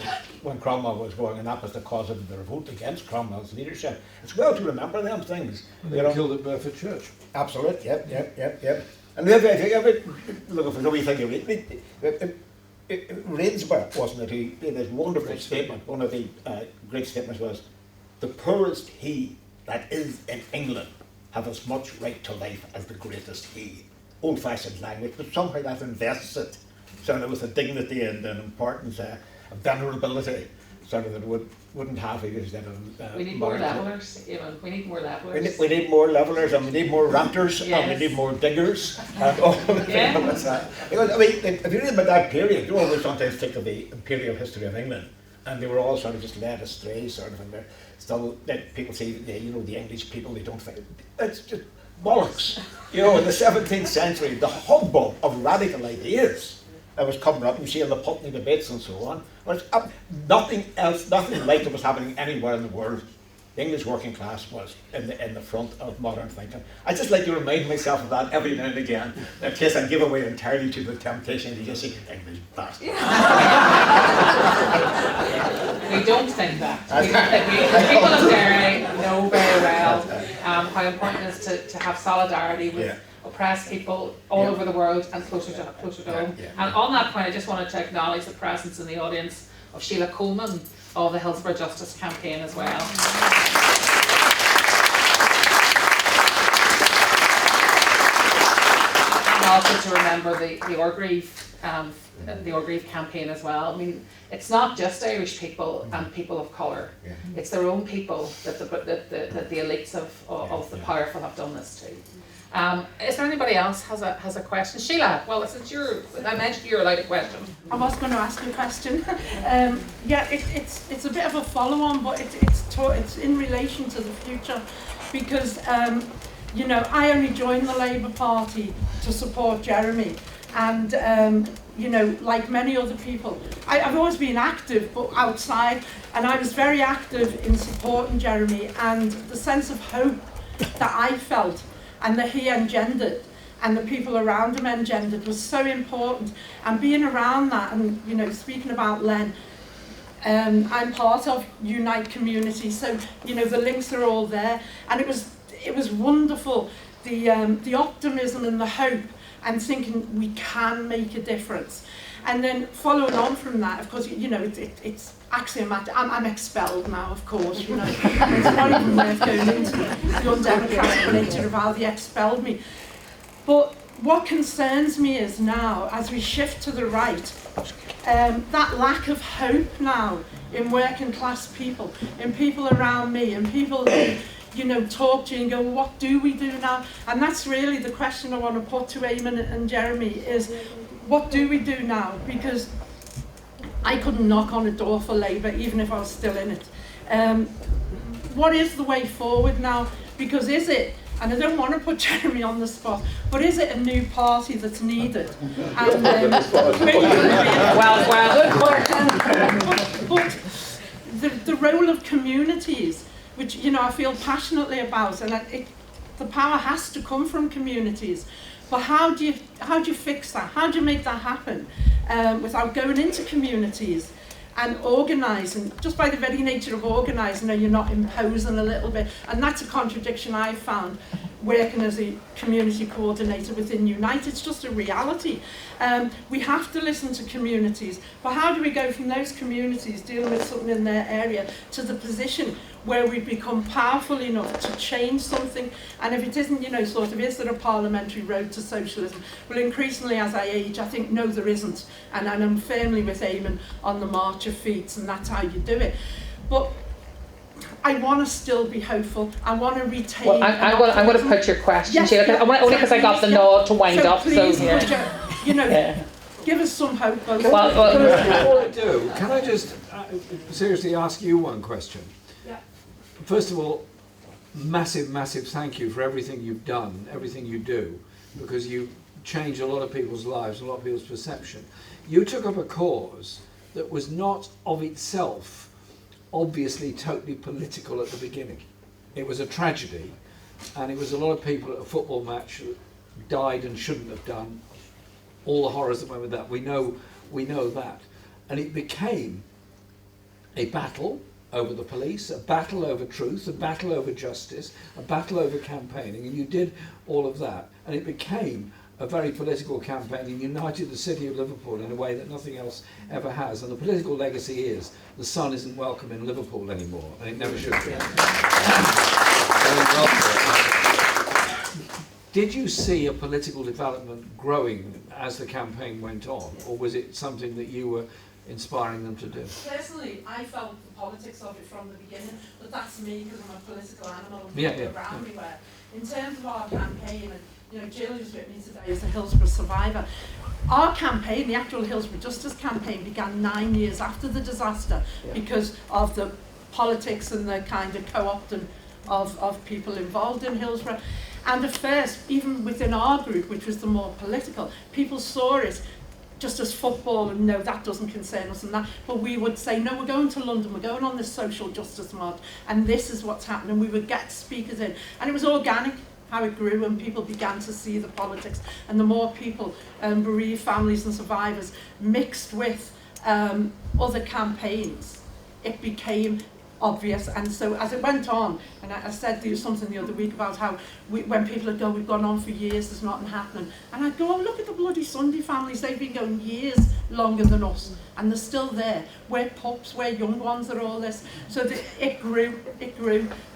when Cromwell was going, and that was the cause of the revolt against Cromwell's leadership. It's well to remember them things. And they were killed at Burford Church. Absolutely, yep. And the other thing, look, if we think of it, Ridsburg, wasn't it? He, in his wonderful statement, one of the great statements was, "The poorest he that is in England have as much right to life as the greatest he." Old-fashioned language, but somehow that invests it. So there was a dignity and an importance, a venerability, sort of that wouldn't have if you said we need more levellers, Eamonn. We need more levellers. We need more levellers, and we need more raptors, and we need more diggers, and all the things like that. Because, I mean, if you read about that period, you always sometimes think of the imperial history of England, and they were all sort of just led astray, sort of, and they're still, people say, you know, the English people, they don't think, it's just bollocks. You know, in the 17th century, the hubbub of radical ideas that was coming up, you see in the Putney debates and so on, was nothing else, nothing like that was happening anywhere in the world. The English working class was in the front of modern thinking. I just like to remind myself of that every now and again, in case I give away entirely to the temptation to just say, English bastard. We don't think that. We don't think people of Derry know very well how important it is to have solidarity with oppressed people all over the world and closer to home. And on that point, I just wanted to acknowledge the presence in the audience of Sheila Coleman of the Hillsborough Justice Campaign as well. And also to remember the Orgreave campaign as well. I mean, it's not just Irish people and people of colour. It's their own people that the elites of the powerful have done this to. Is there anybody else has a question? Sheila, well, I mentioned you're allowed a question. I was going to ask you a question. It's a bit of a follow-on, but it's in relation to the future, because you know, I only joined the Labour Party to support Jeremy, and you know, like many other people, I've always been active, but outside, and I was very active in supporting Jeremy, and the sense of hope that I felt and that he engendered and the people around him engendered was so important. And being around that, and you know, speaking about Len, I'm part of Unite Community, so you know the links are all there, and it was wonderful, the optimism and the hope, and thinking we can make a difference. And then following on from that, of course, you know, it's axiomatic. I'm expelled now, of course, you know. It's not even worth going into the undemocratic nature of how they expelled me. But what concerns me is now, as we shift to the right, that lack of hope now in working class people, in people around me, and people who, you know, talk to you and go, well, what do we do now? And that's really the question I want to put to Eamonn and Jeremy is, what do we do now? Because I couldn't knock on a door for Labour, even if I was still in it. What is the way forward now? Because is it, and I don't want to put Jeremy on the spot, but is it a new party that's needed? And, but the role of communities, which you know I feel passionately about, and the power has to come from communities. But how do you fix that? How do you make that happen without going into communities and organising? Just by the very nature of organising, you're not imposing a little bit, and that's a contradiction I've found working as a community coordinator within Unite. It's just a reality. We have to listen to communities, but how do we go from those communities dealing with something in their area to the position where we become powerful enough to change something? And if it isn't, you know, sort of, is there a parliamentary road to socialism? Well, increasingly as I age, I think, no, there isn't. And I'm firmly with Eamonn on the March of Feet, and that's how you do it. But I want to still be hopeful. I want to retain. Well, I'm going to put your question, yes, Sheila, only because I got the nod to wind up. Please, so yeah. You know, give us some hope. Before I do, can I just seriously ask you one question? Yeah. First of all, massive thank you for everything you've done, everything you do, because you change a lot of people's lives, a lot of people's perception. You took up a cause that was not of itself obviously totally political at the beginning. It was a tragedy, and it was a lot of people at a football match who died and shouldn't have done, all the horrors that went with that. We know that. And it became a battle over the police, a battle over truth, a battle over justice, a battle over campaigning, and you did all of that. And it became a very political campaign and united the city of Liverpool in a way that nothing else ever has. And the political legacy is the sun isn't welcome in Liverpool anymore, and it never should be. Did you see a political development growing as the campaign went on, or was it something that you were inspiring them to do? Personally, I felt the politics of it from the beginning, but that's me because I'm a political animal and Yeah. around me where. In terms of our campaign, and you know, Jill who's with me today is a Hillsborough survivor. Our campaign, the actual Hillsborough Justice campaign, began 9 years after the disaster because of the politics and the kind of co-opting of people involved in Hillsborough. And at first, even within our group, which was the more political, people saw it just as football and no, that doesn't concern us and that. But we would say, no, we're going to London, we're going on this social justice march, and this is what's happening. We would get speakers in. And it was organic how it grew, and people began to see the politics. And the more people, bereaved families and survivors, mixed with other campaigns, it became obvious. And so as it went on, and I said there was something the other week about how when people would go, we've gone on for years, there's nothing happening. And I'd go, oh, look at the bloody Sunday families, they've been going years longer than us, and they're still there. We're pups, we're young ones at all this. So it grew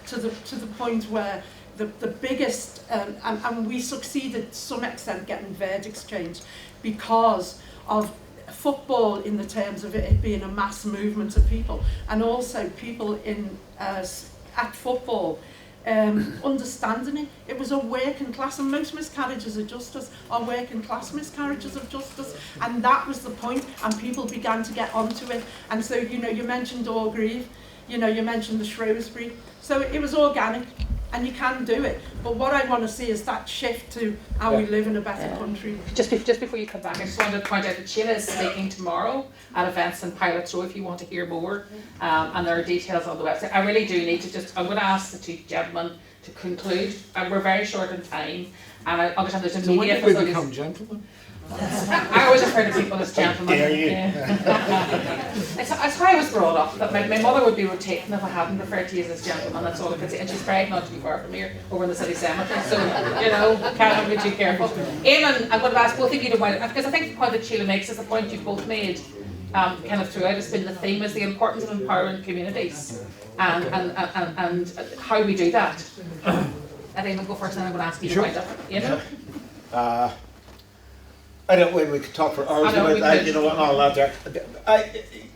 to the point where the biggest, and we succeeded to some extent getting verdicts changed because of football in the terms of it being a mass movement of people, and also people in at football understanding it. It was a working class, and most miscarriages of justice are working class miscarriages of justice, and that was the point, and people began to get onto it. And so, you know, you mentioned Orgreave, you know, you mentioned the Shrewsbury, so it was organic. and you can do it. But what I want to see is that shift to how we live in a better country. Just before you come back, I just wanted to point out that Sheila is speaking tomorrow at events in Pilot Row if you want to hear more, and there are details on the website. I really do need to I'm going to ask the two gentlemen to conclude. We're very short in time, and I understand there's a So when media did we facilities. become gentlemen? I always refer to people as gentlemen. Dare you? Yeah. It's how I was brought up, that my mother would be rotating if I hadn't referred to you as gentlemen, that's all I could say. And she's praying not to be far from here, over in the city cemetery, so, can't be too careful. Eamonn, I'm going to ask both of you to mind, because I think the point that Sheila makes is the point you've both made, kind of throughout, it's been the theme, is the importance of empowering communities, and how we do that. I think we'll go first, and I'm going to ask you to wind up. Eamonn? I don't know, we could talk for hours about that, and all that there.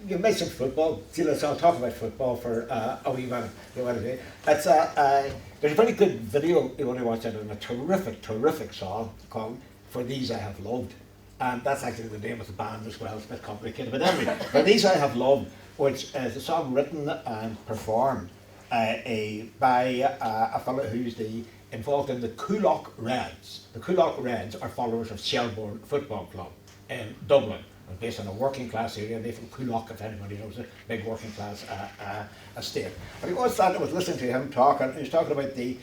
You mentioned football, so I'll talk about football for a wee minute. There's a very good video you want to watch it, and a terrific song called "For These I Have Loved," and that's actually the name of the band as well. It's a bit complicated, but anyway, "For These I Have Loved," which is a song written and performed by a fellow who's involved in the Coolock Reds. The Coolock Reds are followers of Shelbourne Football Club in Dublin. They're based in a working class area. They're from Coolock, if anybody knows it, big working class estate. But I was listening to him talk, and he was talking about that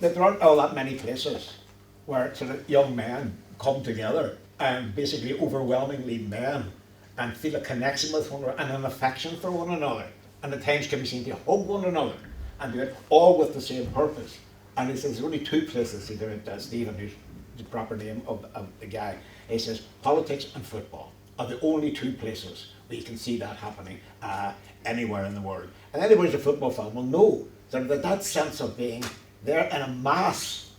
there aren't all that many places where sort of young men come together, and basically overwhelmingly men, and feel a connection with one another and an affection for one another, and at times can be seen to hug one another and do it all with the same purpose. And he says there's only two places, either Stephen, who's the proper name of the guy, he says politics and football are the only two places where you can see that happening anywhere in the world. And anybody who's a football fan will know that sense of being there in a mass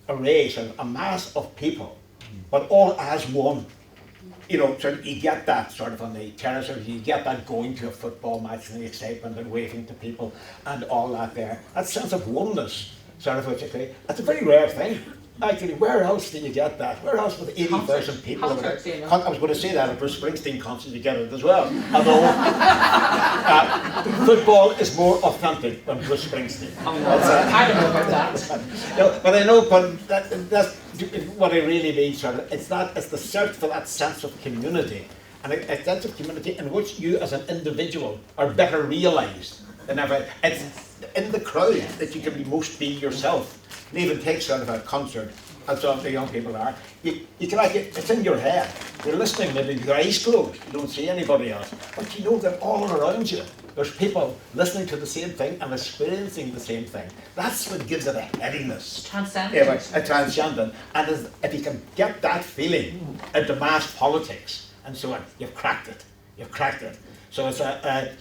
array, sort of a mass of people, but all as one. Sort of you get that sort of on the terrace, or you get that going to a football match and the excitement and waving to people and all that there. That sense of oneness, sort of, that's a very rare thing. Actually, where else do you get that? Where else with 80,000 people? I was going to say that at Bruce Springsteen concert you get it as well. Although football is more authentic than Bruce Springsteen. I don't know about that. But I know, but that's what I really mean. Sort of, it's the search for that sense of community, and a sense of community in which you as an individual are better realised than ever. It's in the crowd that you can be yourself. And even take sort of a concert, as some of the young people are, you can it's in your head. You're listening, maybe with your eyes closed, you don't see anybody else, but you know that all around you, there's people listening to the same thing and experiencing the same thing. That's what gives it a headiness. Transcendent. A transcendent. And if you can get that feeling into mass politics and so on, you've cracked it. You've cracked it. So it's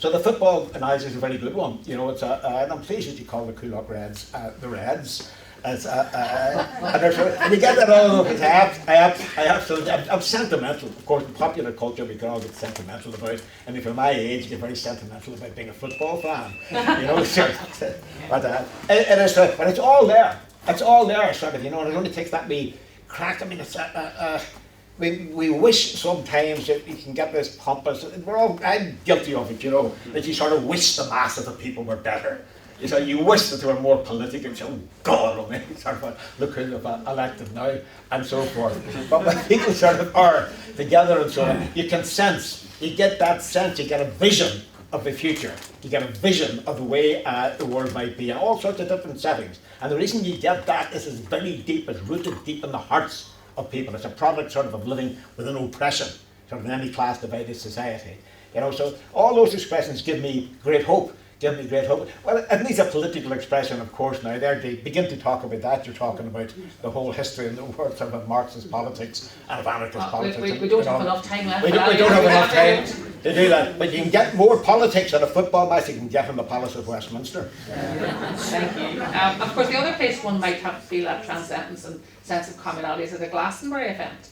so the football analogy is a very good one. It's and I'm pleased that you call the Coolock Reds the Reds. And you get that all over. I'm sentimental. Of course, in popular culture we can all get sentimental about. And if you're my age, you get very sentimental about being a football fan. But it's all there. It's all there, sort of. And it only takes that wee crack. I mean, it's we wish sometimes that we can get this pompous. I'm guilty of it, that you sort of wish the mass of the people were better. You wish that they were more political. Oh God, look who they've elected now, and so forth. But when people sort of are together and so on, you can sense, you get that sense, you get a vision of the future. You get a vision of the way the world might be in all sorts of different settings. And the reason you get that is it's very deep, it's rooted deep in the hearts of people. It's a product sort of living within oppression, sort of in any class divided society. So all those expressions give me great hope. Well, it needs a political expression, of course, now. They begin to talk about that. You're talking about the whole history and the world sort of Marxist politics and of anarchist politics. We don't have enough time left. We don't have enough time to do that. But you can get more politics at a football match you can get in the Palace of Westminster. Thank you. Of course, the other place one might have to feel that transcendence and sense of communality is at a Glastonbury event.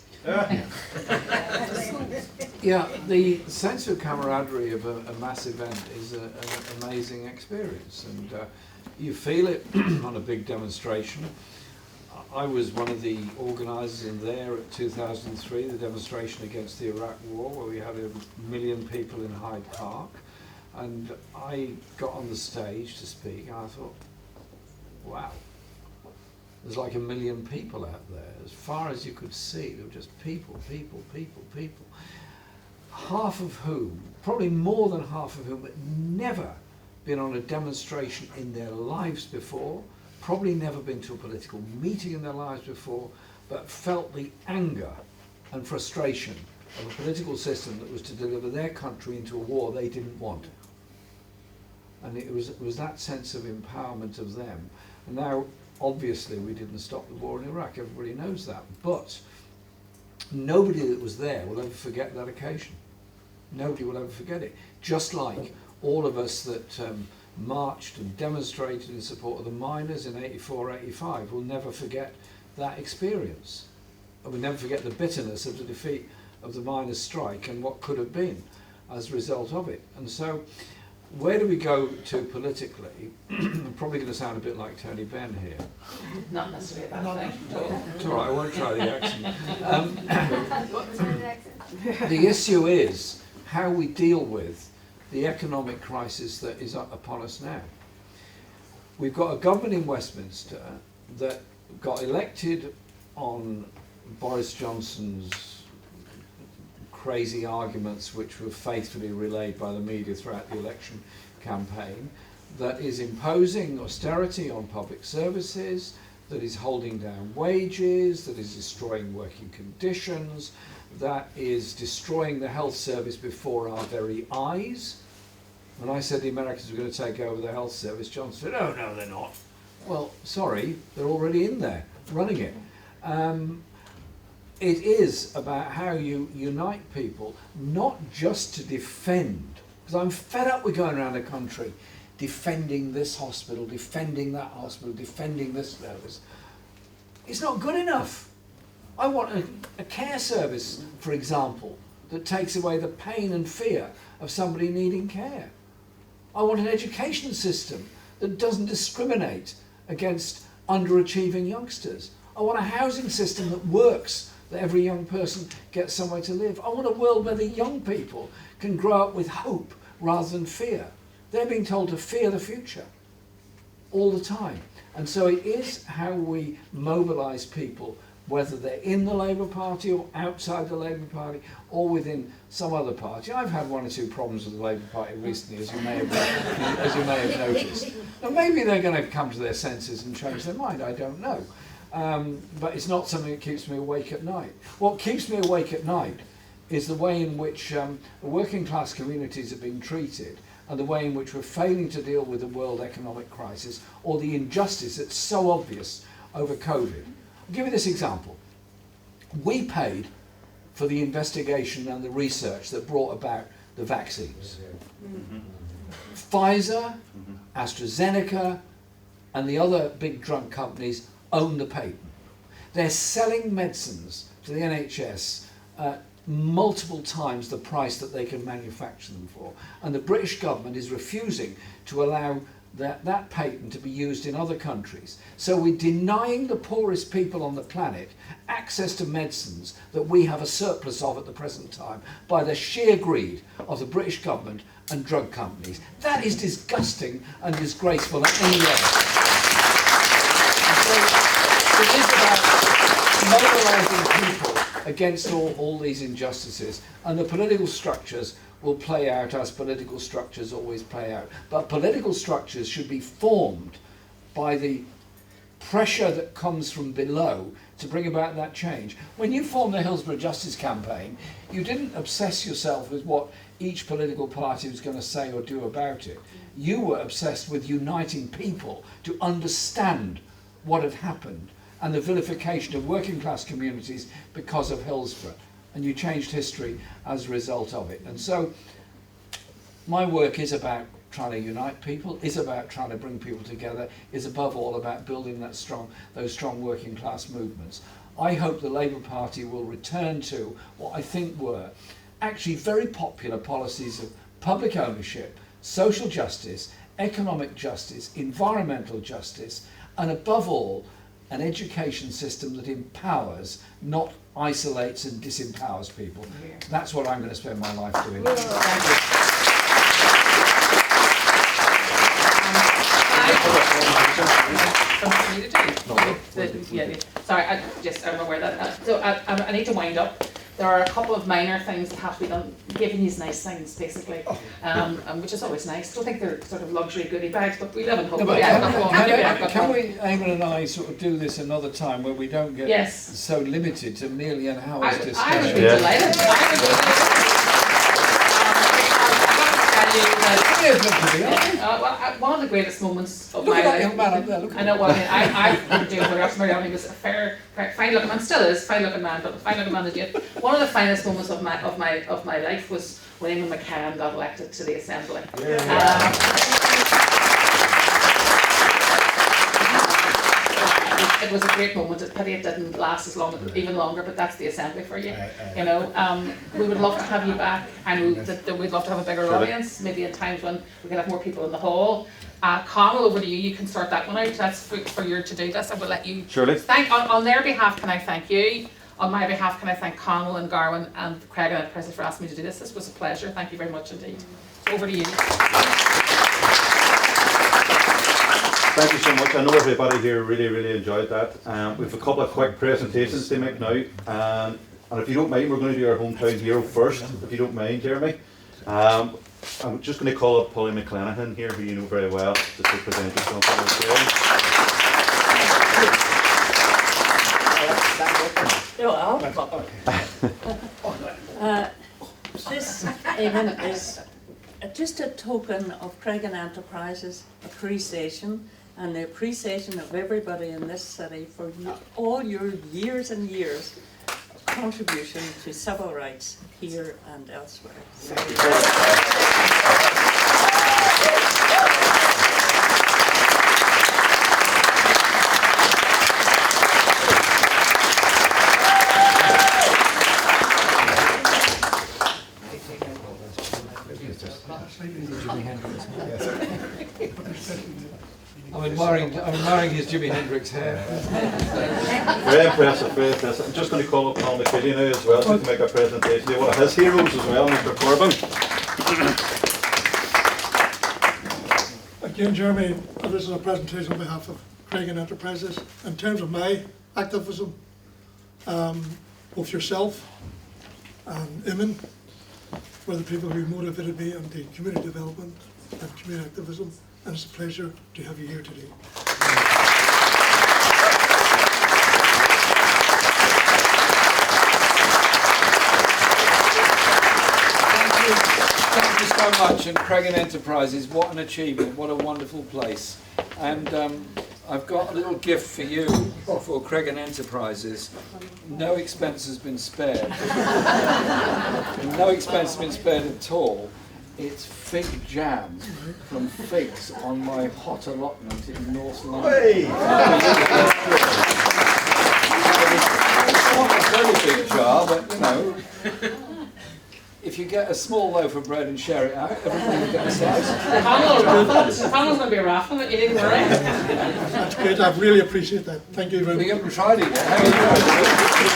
Yeah, the sense of camaraderie of a mass event is an amazing experience, and you feel it on a big demonstration. I was one of the organisers in there at 2003, the demonstration against the Iraq War, where we had 1 million people in Hyde Park, and I got on the stage to speak, and I thought, wow. There's like 1 million people out there. As far as you could see, there were just people. Half of whom, probably more than half of whom, had never been on a demonstration in their lives before, probably never been to a political meeting in their lives before, but felt the anger and frustration of a political system that was to deliver their country into a war they didn't want. And it was that sense of empowerment of them. And now, obviously, we didn't stop the war in Iraq, everybody knows that, but nobody that was there will ever forget that occasion. Nobody will ever forget it. Just like all of us that marched and demonstrated in support of the miners in 84, 85 will never forget that experience. And we'll never forget the bitterness of the defeat of the miners' strike and what could have been as a result of it. And so, where do we go to politically? I'm probably going to sound a bit like Tony Benn here. Not necessarily a bad thing. It's all right, I won't try the accent. The issue is how we deal with the economic crisis that is upon us now. We've got a government in Westminster that got elected on Boris Johnson's crazy arguments, which were faithfully relayed by the media throughout the election campaign, that is imposing austerity on public services, that is holding down wages, that is destroying working conditions, that is destroying the health service before our very eyes. When I said the Americans were going to take over the health service, Johnson said, "Oh no, they're not." Well, sorry, they're already in there, running it. It is about how you unite people, not just to defend, because I'm fed up with going around the country defending this hospital, defending that hospital, defending this service. It's not good enough. I want a care service, for example, that takes away the pain and fear of somebody needing care. I want an education system that doesn't discriminate against underachieving youngsters. I want a housing system that works, that every young person gets somewhere to live. I want a world where the young people can grow up with hope rather than fear. They're being told to fear the future all the time. And so it is how we mobilise people, whether they're in the Labour Party or outside the Labour Party or within some other party. I've had 1 or 2 problems with the Labour Party recently, as you may have noticed. Now, maybe they're going to come to their senses and change their mind, I don't know. But it's not something that keeps me awake at night. What keeps me awake at night is the way in which working class communities are being treated, and the way in which we're failing to deal with the world economic crisis or the injustice that's so obvious over COVID. I'll give you this example. We paid for the investigation and the research that brought about the vaccines. Pfizer, AstraZeneca, and the other big drug companies own the patent. They're selling medicines to the NHS at multiple times the price that they can manufacture them for. And the British government is refusing to allow that patent to be used in other countries. So we're denying the poorest people on the planet access to medicines that we have a surplus of at the present time by the sheer greed of the British government and drug companies. That is disgusting and disgraceful at any level. So it is about mobilising people against all these injustices, and the political structures will play out as political structures always play out. But political structures should be formed by the pressure that comes from below to bring about that change. When you formed the Hillsborough Justice Campaign, you didn't obsess yourself with what each political party was going to say or do about it. You were obsessed with uniting people to understand what had happened and the vilification of working class communities because of Hillsborough. And you changed history as a result of it. And so my work is about trying to unite people, is about trying to bring people together, is above all about building those strong working class movements. I hope the Labour Party will return to what I think were actually very popular policies of public ownership, social justice, economic justice, environmental justice, and above all, an education system that empowers, not isolates and disempowers people. That's what I'm going to spend my life doing. for me to do? Sorry, I'm aware that. So I need to wind up. There are a couple of minor things that have to be done, giving these nice things, basically, which is always nice. I don't think they're sort of luxury goodie bags, but we live in hope. No, but Yeah, can we, Eamonn and I, sort of do this another time where we don't get Yes. so limited to nearly an hour's I would discussion? be delighted. I would be delighted. One of the greatest moments of Look my at that life. young man up there, look at I know what I mean. I've been doing photographs. Marianne was a fine looking man, still is fine looking man, but a fine looking man is yet. One of the finest moments of my life was when Eamonn McCann got elected to the Assembly. It was a great moment. It's a pity it didn't last even longer, but that's the Assembly for you. You know, we would love to have you back. I know that we'd love to have a bigger audience, maybe at times when we can have more people in the hall. Connell, over to you. You can sort that one out. That's for your to-do list. I will let you thank. On their behalf, can I thank you? On my behalf, can I thank Connell and Garwin and Creggan Enterprises for asking me to do this? This was a pleasure. Thank you very much indeed. Over to you. Thank you so much. I know everybody here really enjoyed that. We have a couple of quick presentations to make now. And if you don't mind, we're going to do our hometown hero first, if you don't mind, Jeremy. I'm just going to call up Polly McClenaghan here, who you know very well, just to present yourself. This event is just a token of Creggan Enterprises appreciation and the appreciation of everybody in this city for all your years and years of contribution to civil rights here and elsewhere. I'm admiring his Jimi Hendrix hair. Very impressive, very impressive. I'm just going to call up Paul McKinney now as well to make a presentation of one of his heroes as well, Mr. Corbyn. Again, Jeremy, this is a presentation on behalf of Creggan Enterprises. In terms of my activism, both yourself and Eamonn were the people who motivated me on the community development and community activism, and it's a pleasure to have you here today. Thank you so much, and Creggan Enterprises, what an achievement, what a wonderful place. And I've got a little gift for you for Creggan Enterprises. No expense has been spared. No expense has been spared at all. It's fig jam from figs on my hot allotment in North London. Hey. It's not a very big jar, but you know, if you get a small loaf of bread and share it out, everybody will get a slice. The panel's going to be a raffle, you didn't worry. That's great, I really appreciate that. Thank you very much. We haven't tried it yet. How are you doing?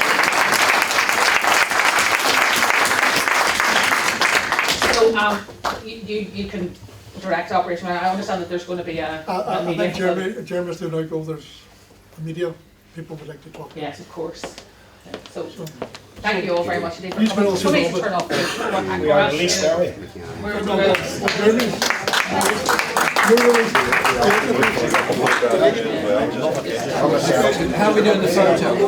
So you can direct operation. I understand that there's going to be a I media. think Jeremy's doing outgo, there's media people would like to talk. Yes, of course. So thank you all very much indeed for Please coming. also Somebody know turn off the We are released, are we? How are we doing the photo?